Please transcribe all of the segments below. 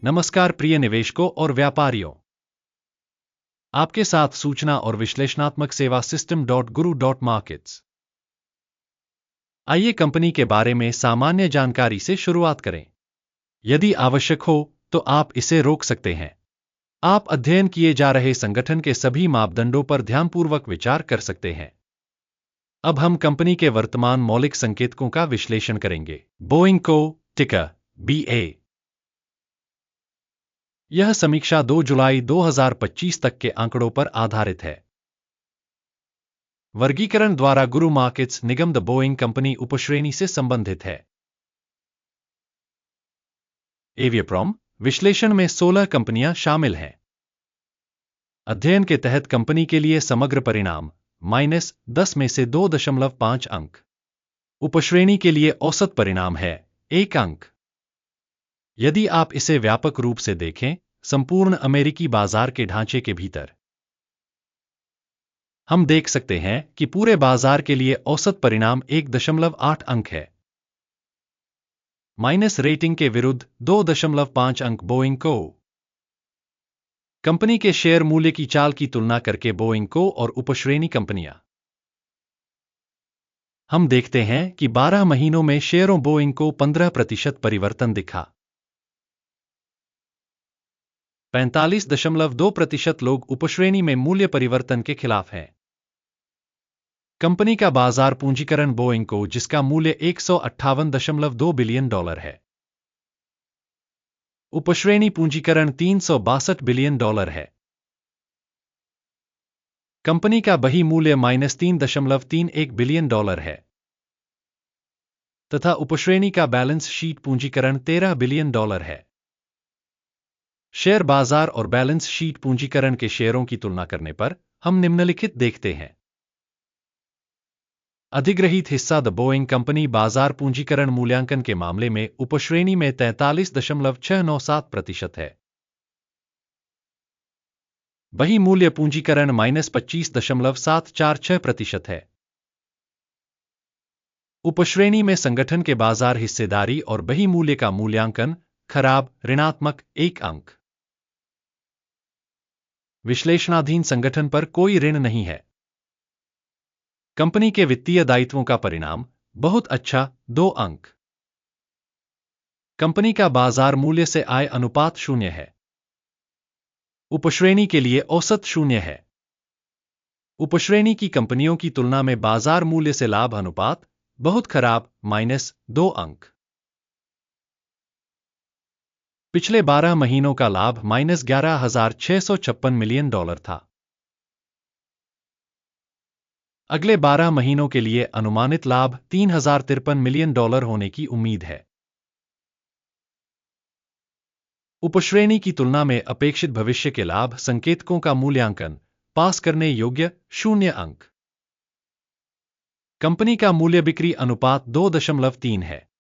नमस्कार प्रिय निवेशकों और व्यापारियों, आपके साथ सूचना और विश्लेषणात्मक सेवा system.guru.markets। आइए कंपनी के बारे में सामान्य जानकारी से शुरुआत करें। यदि आवश्यक हो तो आप इसे रोक सकते हैं। आप अध्ययन किए जा रहे संगठन के सभी मापदंडों पर ध्यानपूर्वक विचार कर सकते हैं। अब हम कंपनी के वर्तमान मौलिक संकेतकों का विश्लेषण करेंगे। बोइंग को टिकर BA। यह समीक्षा 2 जुलाई 2025 तक के आंकड़ों पर आधारित है। वर्गीकरण द्वारा गुरु markets Nigam the Boeing company उपश्रेणी से संबंधित है। एवियोप्रॉम विश्लेषण में 16 कंपनियां शामिल हैं। अध्ययन के तहत कंपनी के लिए समग्र परिणाम -10 में से 2.5 अंक। उपश्रेणी के लिए औसत परिणाम है 1 अंक। यदि आप इसे व्यापक रूप से देखें, संपूर्ण अमेरिकी बाजार के ढांचे के भीतर, हम देख सकते हैं कि पूरे बाजार के लिए औसत परिणाम 1.8 अंक है। माइनस रेटिंग के विरुद्ध 2.5 अंक। बोइंग को कंपनी के शेयर मूल्य की चाल की तुलना करके बोइंग को और उपश्रेणी कंपनियां, हम देखते हैं कि 12 महीनों में शेयरों बोइंग को 15% परिवर्तन दिखा। 45.2% लोग उपश्रेणी में मूल्य परिवर्तन के खिलाफ हैं। कंपनी का बाजार पूंजीकरण बोइंग को, जिसका मूल्य $158.2 बिलियन है, उपश्रेणी पूंजीकरण $362 बिलियन है। कंपनी का बही मूल्य -$3.31 बिलियन है तथा उपश्रेणी का बैलेंस शीट पूंजीकरण $13 बिलियन है। शेयर बाजार और बैलेंस शीट पूंजीकरण के शेयरों की तुलना करने पर हम निम्नलिखित देखते हैं। अधिग्रहित हिस्सा द बोइंग कंपनी बाजार पूंजीकरण मूल्यांकन के मामले में उपश्रेणी में 43.697% है। बही मूल्य पूंजीकरण -25.746% है। उपश्रेणी में संगठन के बाजार हिस्सेदारी और बही मूल्य का मूल्यांकन खराब ऋणात्मक 1 अंक। विश्लेषणाधीन संगठन पर कोई ऋण नहीं है। कंपनी के वित्तीय दायित्वों का परिणाम बहुत अच्छा 2 अंक। कंपनी का बाजार मूल्य से आय अनुपात 0 है। उपश्रेणी के लिए औसत 0 है। उपश्रेणी की कंपनियों की तुलना में बाजार मूल्य से लाभ अनुपात बहुत खराब -2 अंक। पिछले 12 महीनों का लाभ -$11,656 मिलियन था। अगले 12 महीनों के लिए अनुमानित लाभ $3,053 मिलियन होने की उम्मीद है। उपश्रेणी की तुलना में अपेक्षित भविष्य के लाभ संकेतकों का मूल्यांकन पास करने योग्य 0 अंक। कंपनी का मूल्य बिक्री अनुपात 2.3 है।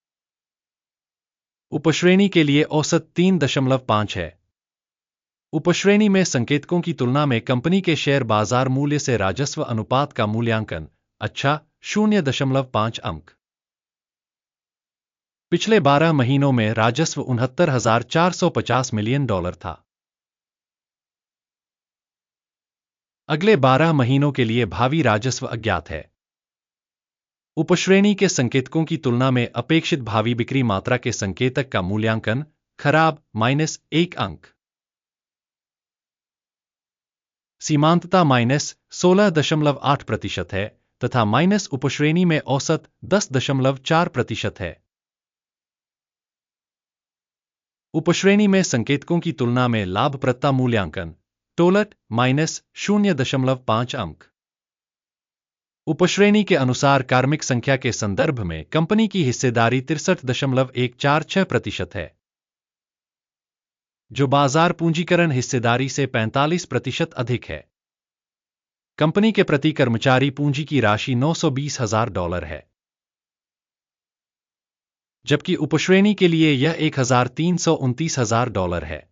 उपश्रेणी के लिए औसत 3.5 है। उपश्रेणी में संकेतकों की तुलना में कंपनी के शेयर बाजार मूल्य से राजस्व अनुपात का मूल्यांकन अच्छा 0.5 अंक। पिछले 12 महीनों में राजस्व $69,450 मिलियन था। अगले 12 महीनों के लिए भावी राजस्व अज्ञात है। उपश्रेणी के संकेतकों की तुलना में अपेक्षित भावी बिक्री मात्रा के संकेतक का मूल्यांकन खराब -1 अंक। सीमांतता -16.8% है तथा माइनस उपश्रेणी में औसत 10.4% है। उपश्रेणी में संकेतकों की तुलना में लाभप्रदता मूल्यांकन टोलट -0.5 अंक। उपश्रेणी के अनुसार कार्मिक संख्या के संदर्भ में कंपनी की हिस्सेदारी 63.146% है, जो बाजार पूंजीकरण हिस्सेदारी से 45% अधिक है। कंपनी के प्रति कर्मचारी पूंजी की राशि $920,000 है, जबकि उपश्रेणी के लिए यह $1,329,000 है।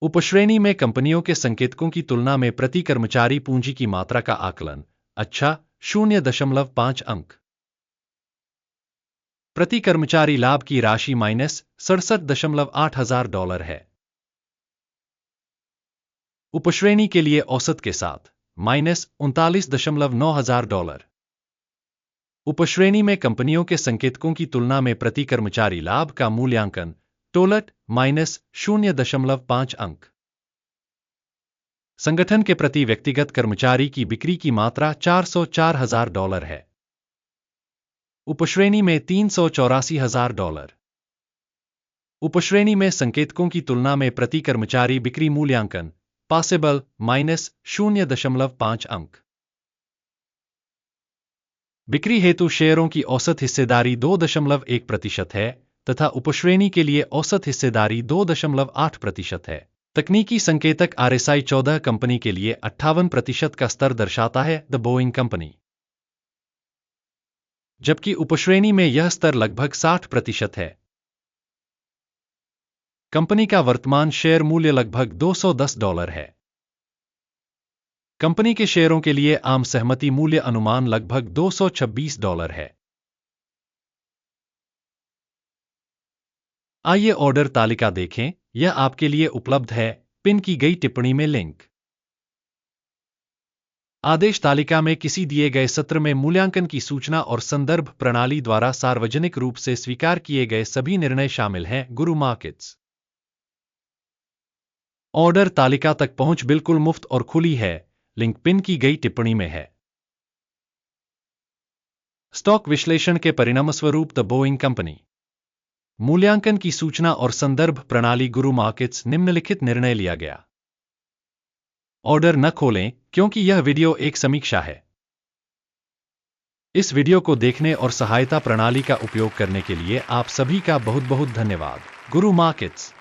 उपश्रेणी में कंपनियों के संकेतकों की तुलना में प्रति कर्मचारी पूंजी की मात्रा का आकलन अच्छा 0.5 अंक। प्रति कर्मचारी लाभ की राशि $67.8 है। उपश्रेणी के लिए औसत के साथ $39.9 उपश्रेणी में कंपनियों के संकेतकों की तुलना में प्रति कर्मचारी लाभ का मूल्यांकन टोलट -0.5 अंक। संगठन के प्रति व्यक्तिगत कर्मचारी की बिक्री की मात्रा $404,000 है। उपश्रेणी में $384,000। उपश्रेणी में संकेतकों की तुलना में प्रति कर्मचारी बिक्री मूल्यांकन पॉसिबल -0.5 अंक। बिक्री हेतु शेयरों की औसत हिस्सेदारी 2.1% है तथा उपश्रेणी के लिए औसत हिस्सेदारी 2.8% है। तकनीकी संकेतक RSI 14 कंपनी के लिए 58% का स्तर दर्शाता है, द बोइंग कंपनी, जबकि उपश्रेणी में यह स्तर लगभग 60% है। कंपनी का वर्तमान शेयर मूल्य लगभग $210 है। कंपनी के शेयरों के लिए आम सहमति मूल्य अनुमान लगभग $226 है। आइए ऑर्डर तालिका देखें, यह आपके लिए उपलब्ध है, पिन की गई टिप्पणी में लिंक। आदेश तालिका में किसी दिए गए सत्र में मूल्यांकन की सूचना और संदर्भ प्रणाली द्वारा सार्वजनिक रूप से स्वीकार किए गए सभी निर्णय शामिल हैं। गुरु मार्केट्स ऑर्डर तालिका तक पहुंच बिल्कुल मुफ्त और खुली है, लिंक पिन की गई टिप्पणी में है। स्टॉक विश्लेषण के परिणामस्वरूप द बोइंग कंपनी मूल्यांकन की सूचना और संदर्भ प्रणाली गुरु मार्केट्स निम्नलिखित निर्णय लिया गया। ऑर्डर न खोलें क्योंकि यह वीडियो एक समीक्षा है। इस वीडियो को देखने और सहायता प्रणाली का उपयोग करने के लिए आप सभी का बहुत बहुत धन्यवाद। गुरु मार्केट्स।